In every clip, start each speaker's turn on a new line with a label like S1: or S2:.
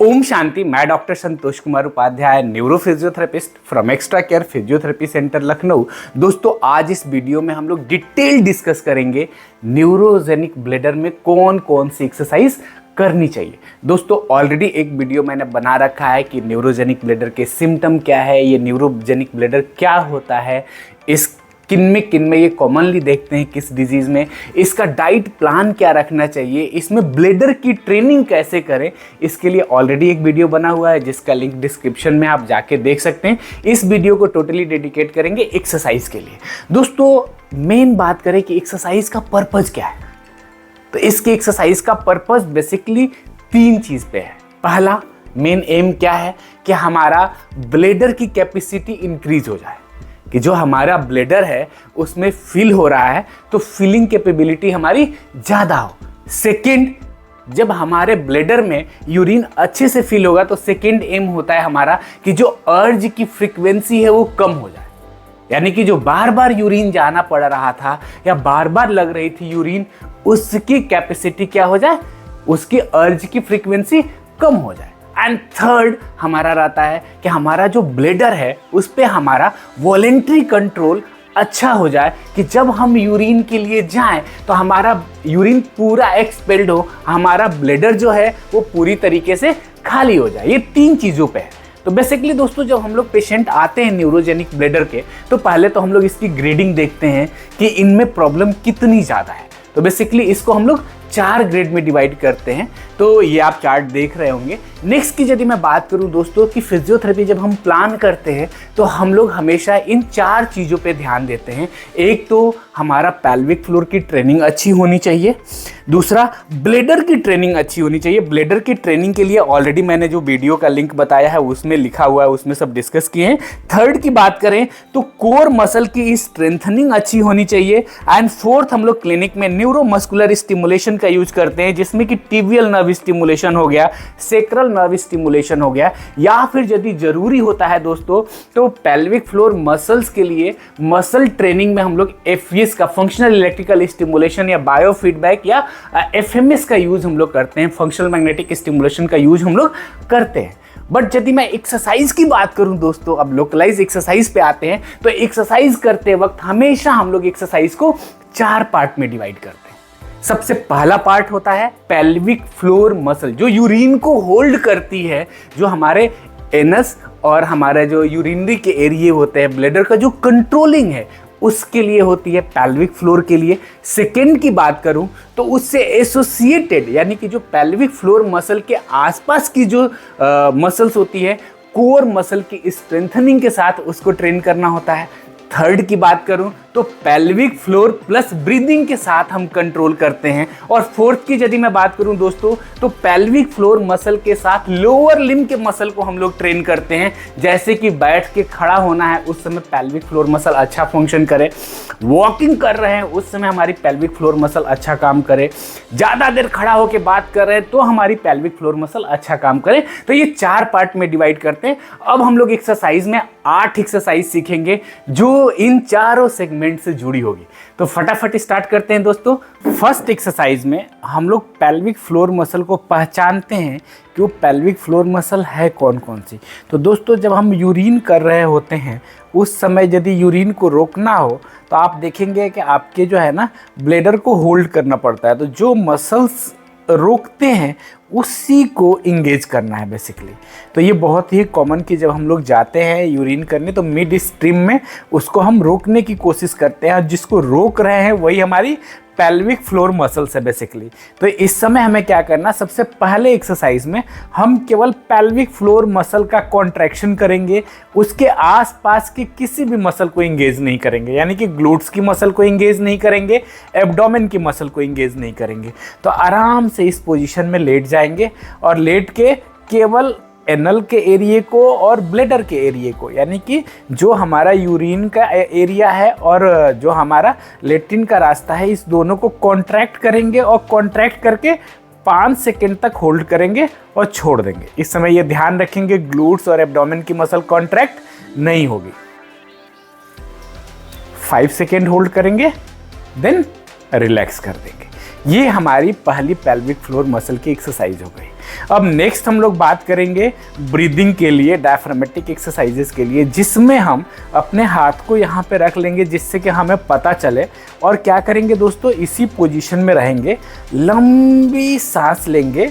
S1: ओम शांति। मैं doctor Santosh Kumar Upadhyay, neuro physiotherapist from extra care physiotherapy centre Lucknow. दोस्तों, आज इस वीडियो में हम लोग डिटेल डिस्कस करेंगे न्यूरोजेनिक ब्लैडर में कौन कौन सी एक्सरसाइज करनी चाहिए। दोस्तों, ऑलरेडी एक वीडियो मैंने बना रखा है कि न्यूरोजेनिक ब्लैडर के सिम्टम क्या है, ये न्यूरोजेनिक ब्लैडर क्या होता है, इस किन में ये कॉमनली देखते हैं, किस डिजीज़ में, इसका डाइट प्लान क्या रखना चाहिए, इसमें ब्लैडर की ट्रेनिंग कैसे करें, इसके लिए ऑलरेडी एक वीडियो बना हुआ है जिसका लिंक डिस्क्रिप्शन में आप जाके देख सकते हैं। इस वीडियो को टोटली डेडिकेट करेंगे एक्सरसाइज के लिए। दोस्तों, मेन बात करें कि एक्सरसाइज का पर्पज़ क्या है, तो इसकी एक्सरसाइज का पर्पज़ बेसिकली 3 चीज़ पे है। पहला मेन एम क्या है कि हमारा ब्लैडर की कैपेसिटी इंक्रीज हो जाए, कि जो हमारा ब्लैडर है उसमें फिल हो रहा है तो फिलिंग कैपेबिलिटी हमारी ज़्यादा हो। सेकेंड, जब हमारे ब्लैडर में यूरिन अच्छे से फिल होगा तो सेकेंड एम होता है हमारा कि जो अर्ज की फ्रीक्वेंसी है वो कम हो जाए, यानी कि जो बार बार यूरिन जाना पड़ रहा था या बार बार लग रही थी यूरिन, उसकी कैपेसिटी क्या हो जाए, उसकी अर्ज की फ्रीक्वेंसी कम हो जाए। एंड थर्ड हमारा रहता है कि हमारा जो ब्लैडर है उस पर हमारा वॉलेंट्री कंट्रोल अच्छा हो जाए, कि जब हम यूरिन के लिए जाएं तो हमारा यूरिन पूरा एक्सपेल्ड हो, हमारा ब्लैडर जो है वो पूरी तरीके से खाली हो जाए। ये 3 चीज़ों पे है। तो बेसिकली दोस्तों, जब हम लोग पेशेंट आते हैं न्यूरोजेनिक ब्लैडर के, तो पहले तो हम लोग इसकी ग्रेडिंग देखते हैं कि इनमें प्रॉब्लम कितनी ज़्यादा है। तो बेसिकली इसको हम लोग 4 ग्रेड में डिवाइड करते हैं। तो ये आप चार्ट देख रहे होंगे। नेक्स्ट की यदि मैं बात करूं दोस्तों कि फिजियोथेरेपी जब हम प्लान करते हैं तो हम लोग हमेशा इन 4 चीज़ों पे ध्यान देते हैं। एक तो हमारा पेल्विक फ्लोर की ट्रेनिंग अच्छी होनी चाहिए, दूसरा ब्लैडर की ट्रेनिंग अच्छी होनी चाहिए। ब्लैडर की ट्रेनिंग के लिए ऑलरेडी मैंने जो वीडियो का लिंक बताया है उसमें लिखा हुआ है, उसमें सब डिस्कस किए हैं। थर्ड की बात करें तो कोर मसल की स्ट्रेंथनिंग अच्छी होनी चाहिए। एंड फोर्थ, हम लोग क्लिनिक में न्यूरोमस्कुलर स्टिमुलेशन का यूज करते हैं, जिसमें कि टिबियल नर्व स्टिमुलेशन हो गया, सेक्रल नर्व स्टिमुलेशन हो गया, या फिर यदि जरूरी होता है दोस्तों तो पेल्विक फ्लोर मसल्स के लिए मसल ट्रेनिंग में हम लोग एफईएस का फंक्शनल इलेक्ट्रिकल स्टिमुलेशन या बायोफीडबैक या एफएमएस का यूज हम लोग करते हैं, फंक्शनल मैग्नेटिक स्टिमुलेशन का यूज हम लोग करते हैं। बट यदि मैं एक्सरसाइज की बात करूं दोस्तों, अब लोकलाइज एक्सरसाइज पे आते हैं, तो एक्सरसाइज करते वक्त हमेशा हम लोग एक्सरसाइज को 4 पार्ट में डिवाइड करते हैं। सबसे पहला पार्ट होता है पेल्विक फ्लोर मसल, जो यूरिन को होल्ड करती है, जो हमारे एनस और हमारे जो यूरिनरी के एरिया होते हैं, ब्लैडर का जो कंट्रोलिंग है उसके लिए होती है पेल्विक फ्लोर के लिए। सेकेंड की बात करूं तो उससे एसोसिएटेड, यानी कि जो पेल्विक फ्लोर मसल के आसपास की जो मसल्स होती है, कोर मसल की स्ट्रेंथनिंग के साथ उसको ट्रेन करना होता है। थर्ड की बात करूं तो पेल्विक फ्लोर प्लस ब्रीदिंग के साथ हम कंट्रोल करते हैं। और फोर्थ की यदि मैं बात करूं दोस्तों तो पेल्विक फ्लोर मसल के साथ लोअर लिम्ब के मसल को हम लोग ट्रेन करते हैं, जैसे कि बैठ के खड़ा होना है उस समय पेल्विक फ्लोर मसल अच्छा फंक्शन करे, वॉकिंग कर रहे हैं उस समय हमारी पेल्विक फ्लोर मसल अच्छा काम करे, ज़्यादा देर खड़ा होकर बात कर रहे हैं तो हमारी पेल्विक फ्लोर मसल अच्छा काम करे। तो ये 4 पार्ट में डिवाइड करते हैं। अब हम लोग एक्सरसाइज में 8 एक्सरसाइज सीखेंगे जो इन चारों सेगमेंट से जुड़ी होगी। तो फटाफट स्टार्ट करते हैं दोस्तों। फर्स्ट एक्सरसाइज में हम लोग पेल्विक फ्लोर मसल को पहचानते हैं कि वो पेल्विक फ्लोर मसल है कौन कौन सी। तो दोस्तों, जब हम यूरिन कर रहे होते हैं उस समय यदि यूरिन को रोकना हो तो आप देखेंगे कि आपके जो है ना ब्लैडर को होल्ड करना पड़ता है। तो जो मसल्स रोकते हैं उसी को इंगेज करना है बेसिकली। तो ये बहुत ही कॉमन कि जब हम लोग जाते हैं यूरिन करने तो मिड स्ट्रीम में उसको हम रोकने की कोशिश करते हैं, और जिसको रोक रहे हैं वही हमारी पेल्विक फ्लोर मसल्स है बेसिकली। तो इस समय हमें क्या करना, सबसे पहले एक्सरसाइज में हम केवल पेल्विक फ्लोर मसल का कॉन्ट्रैक्शन करेंगे, उसके आसपास की किसी भी मसल को इंगेज नहीं करेंगे, यानी कि ग्लूट्स की मसल को इंगेज नहीं करेंगे, एब्डोमेन की मसल को इंगेज नहीं करेंगे। तो आराम से इस पोजीशन में लेट जाएंगे और लेट के केवल एनल के एरिया को और ब्लैडर के एरिया को, यानी कि जो हमारा यूरिन का एरिया है और जो हमारा लेट्रिन का रास्ता है, इस दोनों को कॉन्ट्रैक्ट करेंगे और कॉन्ट्रैक्ट करके 5 सेकेंड तक होल्ड करेंगे और छोड़ देंगे। इस समय ये ध्यान रखेंगे ग्लूट्स और एब्डोमेन की मसल कॉन्ट्रैक्ट नहीं होगी। 5 सेकेंड होल्ड करेंगे, देन रिलैक्स कर देंगे। ये हमारी पहली पेल्विक फ्लोर मसल की एक्सरसाइज हो गई। अब नेक्स्ट हम लोग बात करेंगे ब्रीदिंग के लिए, डायफ्रामेटिक एक्सरसाइजेस के लिए, जिसमें हम अपने हाथ को यहाँ पे रख लेंगे जिससे कि हमें पता चले। और क्या करेंगे दोस्तों, इसी पोजीशन में रहेंगे, लंबी सांस लेंगे,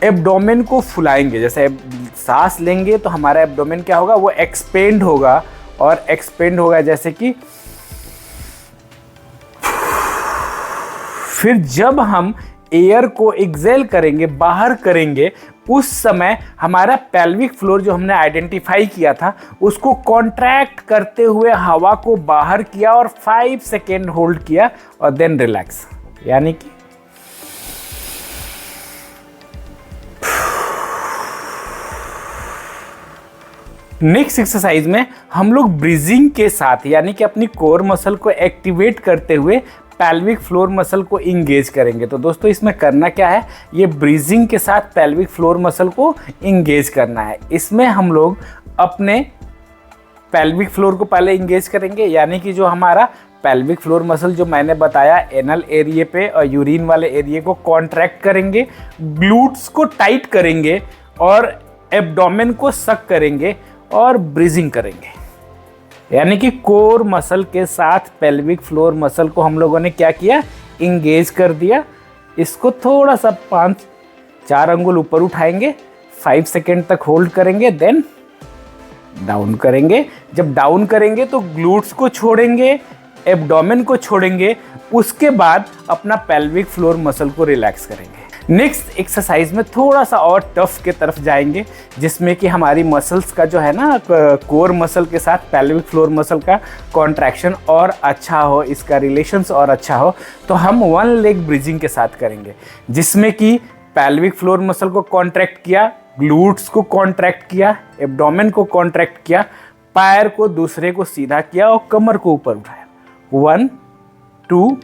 S1: एब्डोमेन को फुलाएंगे। जैसे सांस लेंगे तो हमारा एब्डोमेन क्या होगा, वो एक्सपेंड होगा, और एक्सपेंड होगा जैसे कि। फिर जब हम एयर को एक्सेल करेंगे, बाहर करेंगे, उस समय हमारा पेल्विक फ्लोर जो हमने आइडेंटिफाई किया था उसको कॉन्ट्रैक्ट करते हुए हवा को बाहर किया और 5 सेकेंड होल्ड किया और देन रिलैक्स। यानी कि नेक्स्ट एक्सरसाइज में हम लोग ब्रीजिंग के साथ, यानी कि अपनी कोर मसल को एक्टिवेट करते हुए पेल्विक फ्लोर मसल को इंगेज करेंगे। तो दोस्तों इसमें करना क्या है, ये ब्रीजिंग के साथ पेल्विक फ्लोर मसल को इंगेज करना है। इसमें हम लोग अपने पेल्विक फ्लोर को पहले इंगेज करेंगे, यानी कि जो हमारा पेल्विक फ्लोर मसल जो मैंने बताया एनल एरिया पे और यूरिन वाले एरिया को कॉन्ट्रैक्ट करेंगे, ग्लूट्स को टाइट करेंगे और एब्डोमेन को सक करेंगे और ब्रीजिंग करेंगे। यानी कि कोर मसल के साथ पेल्विक फ्लोर मसल को हम लोगों ने क्या किया, इंगेज कर दिया। इसको थोड़ा सा 5-4 अंगुल ऊपर उठाएंगे, 5 सेकेंड तक होल्ड करेंगे, देन डाउन करेंगे। जब डाउन करेंगे तो ग्लूट्स को छोड़ेंगे, एब्डोमेन को छोड़ेंगे, उसके बाद अपना पेल्विक फ्लोर मसल को रिलैक्स करेंगे। नेक्स्ट एक्सरसाइज में थोड़ा सा और टफ के तरफ जाएंगे, जिसमें कि हमारी मसल्स का जो है ना, कोर मसल के साथ पेल्विक फ्लोर मसल का कॉन्ट्रैक्शन और अच्छा हो, इसका रिलेशंस और अच्छा हो। तो हम 1 लेग ब्रीजिंग के साथ करेंगे, जिसमें कि पेल्विक फ्लोर मसल को कॉन्ट्रैक्ट किया, ग्लूट्स को कॉन्ट्रैक्ट किया, एब्डोमेन को कॉन्ट्रैक्ट किया, पैर को दूसरे को सीधा किया और कमर को ऊपर उठाया। 1 2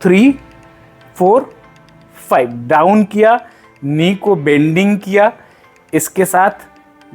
S1: 3 4 5 डाउन किया, नी को बेंडिंग किया, इसके साथ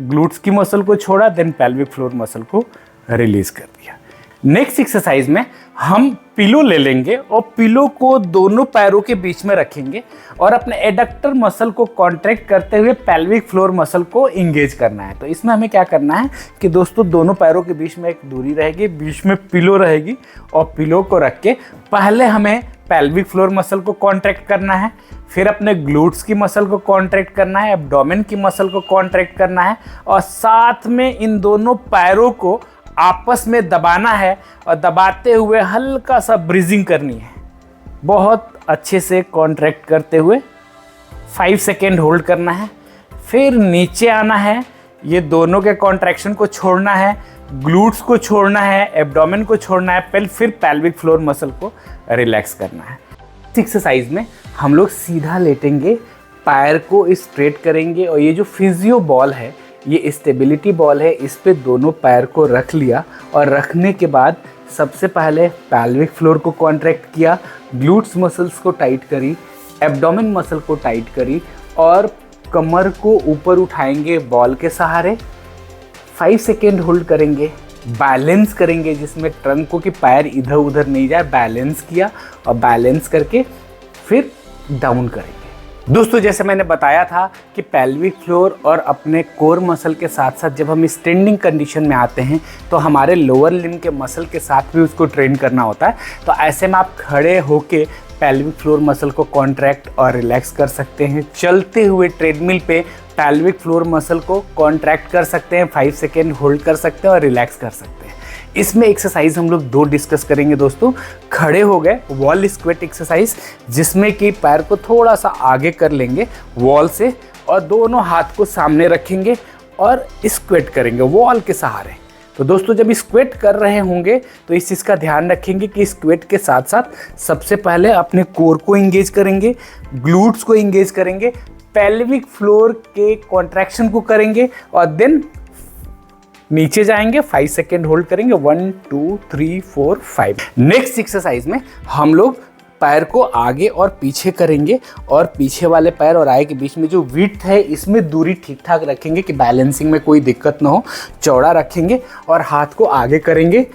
S1: ग्लूट्स की मसल को छोड़ा, देन पेल्विक फ्लोर मसल को रिलीज कर दिया। नेक्स्ट एक्सरसाइज में हम पिलो ले लेंगे और पिलो को दोनों पैरों के बीच में रखेंगे और अपने एडक्टर मसल को कॉन्ट्रैक्ट करते हुए पेल्विक फ्लोर मसल को इंगेज करना है। तो इसमें हमें क्या करना है कि दोस्तों दोनों पैरों के बीच में एक दूरी रहेगी, बीच में पिलो रहेगी, और पिलो को रख के पहले हमें पेल्विक फ्लोर मसल को कॉन्ट्रैक्ट करना है, फिर अपने ग्लूट्स की मसल को कॉन्ट्रैक्ट करना है, एब्डोमेन की मसल को कॉन्ट्रैक्ट करना है, और साथ में इन दोनों पैरों को आपस में दबाना है और दबाते हुए हल्का सा ब्रीजिंग करनी है, बहुत अच्छे से कॉन्ट्रैक्ट करते हुए 5 सेकेंड होल्ड करना है। फिर नीचे आना है, ये दोनों के कॉन्ट्रैक्शन को छोड़ना है, ग्लूट्स को छोड़ना है, एब्डोमेन को छोड़ना है, फिर पेल्विक फ्लोर मसल को रिलैक्स करना है। एक्सरसाइज में हम लोग सीधा लेटेंगे, पैर को स्ट्रेट करेंगे, और ये जो फिजियो बॉल है, ये स्टेबिलिटी बॉल है, इस पे दोनों पैर को रख लिया, और रखने के बाद सबसे पहले पेल्विक फ्लोर को कॉन्ट्रैक्ट किया, ग्लूट्स मसल्स को टाइट करी, एब्डोमेन मसल को टाइट करी, और कमर को ऊपर उठाएंगे बॉल के सहारे, 5 सेकेंड होल्ड करेंगे, बैलेंस करेंगे, जिसमें ट्रंक को कि पैर इधर उधर नहीं जाए, बैलेंस किया, और बैलेंस करके फिर डाउन करेंगे। दोस्तों जैसे मैंने बताया था कि पेल्विक फ्लोर और अपने कोर मसल के साथ साथ जब हम स्टैंडिंग कंडीशन में आते हैं तो हमारे लोअर लिम्ब के मसल के साथ भी उसको ट्रेन करना होता है। तो ऐसे में आप खड़े होके पेल्विक फ्लोर मसल को कॉन्ट्रैक्ट और रिलैक्स कर सकते हैं। चलते हुए ट्रेडमिल पे पेल्विक फ्लोर मसल को कॉन्ट्रैक्ट कर सकते हैं, 5 सेकेंड होल्ड कर सकते हैं और रिलैक्स कर सकते हैं। इसमें एक्सरसाइज हम लोग 2 डिस्कस करेंगे दोस्तों। खड़े हो गए, वॉल स्क्वेट एक्सरसाइज, जिसमें कि पैर को थोड़ा सा आगे कर लेंगे वॉल से और दोनों हाथ को सामने रखेंगे और स्क्वेट करेंगे वॉल के सहारे। तो दोस्तों जब स्क्वेट कर रहे होंगे तो इस चीज़ का ध्यान रखेंगे कि स्क्वेट के साथ साथ सबसे पहले अपने कोर को इंगेज करेंगे, ग्लूट्स को इंगेज करेंगे, पेल्विक फ्लोर के कॉन्ट्रैक्शन को करेंगे और देन नीचे जाएंगे, 5 सेकेंड होल्ड करेंगे, 1 2 3 4 5। नेक्स्ट एक्सरसाइज में हम लोग पैर को आगे और पीछे करेंगे और पीछे वाले पैर और आगे के बीच में जो विड्थ है इसमें दूरी ठीक ठाक रखेंगे कि बैलेंसिंग में कोई दिक्कत ना हो। चौड़ा रखेंगे और हाथ को आगे करेंगे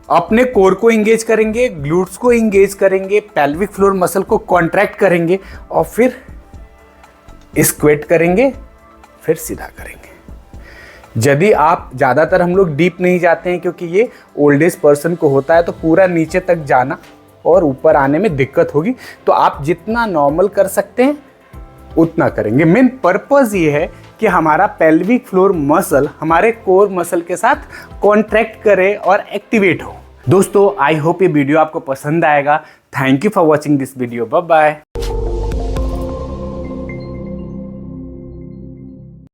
S1: अपने कोर को इंगेज करेंगे, ग्लूट्स को इंगेज करेंगे, पेल्विक फ्लोर मसल को कॉन्ट्रैक्ट करेंगे और फिर स्क्वेट करेंगे, फिर सीधा करेंगे। यदि आप ज़्यादातर हम लोग डीप नहीं जाते हैं क्योंकि ये ओल्ड एज पर्सन को होता है, तो पूरा नीचे तक जाना और ऊपर आने में दिक्कत होगी। तो आप जितना नॉर्मल कर सकते हैं उतना करेंगे। मेन पर्पस ये है कि हमारा पेल्विक फ्लोर मसल हमारे कोर मसल के साथ कॉन्ट्रैक्ट करे और एक्टिवेट हो। दोस्तों, आई होप ये वीडियो आपको पसंद आएगा। Thank you for watching this video. Bye bye.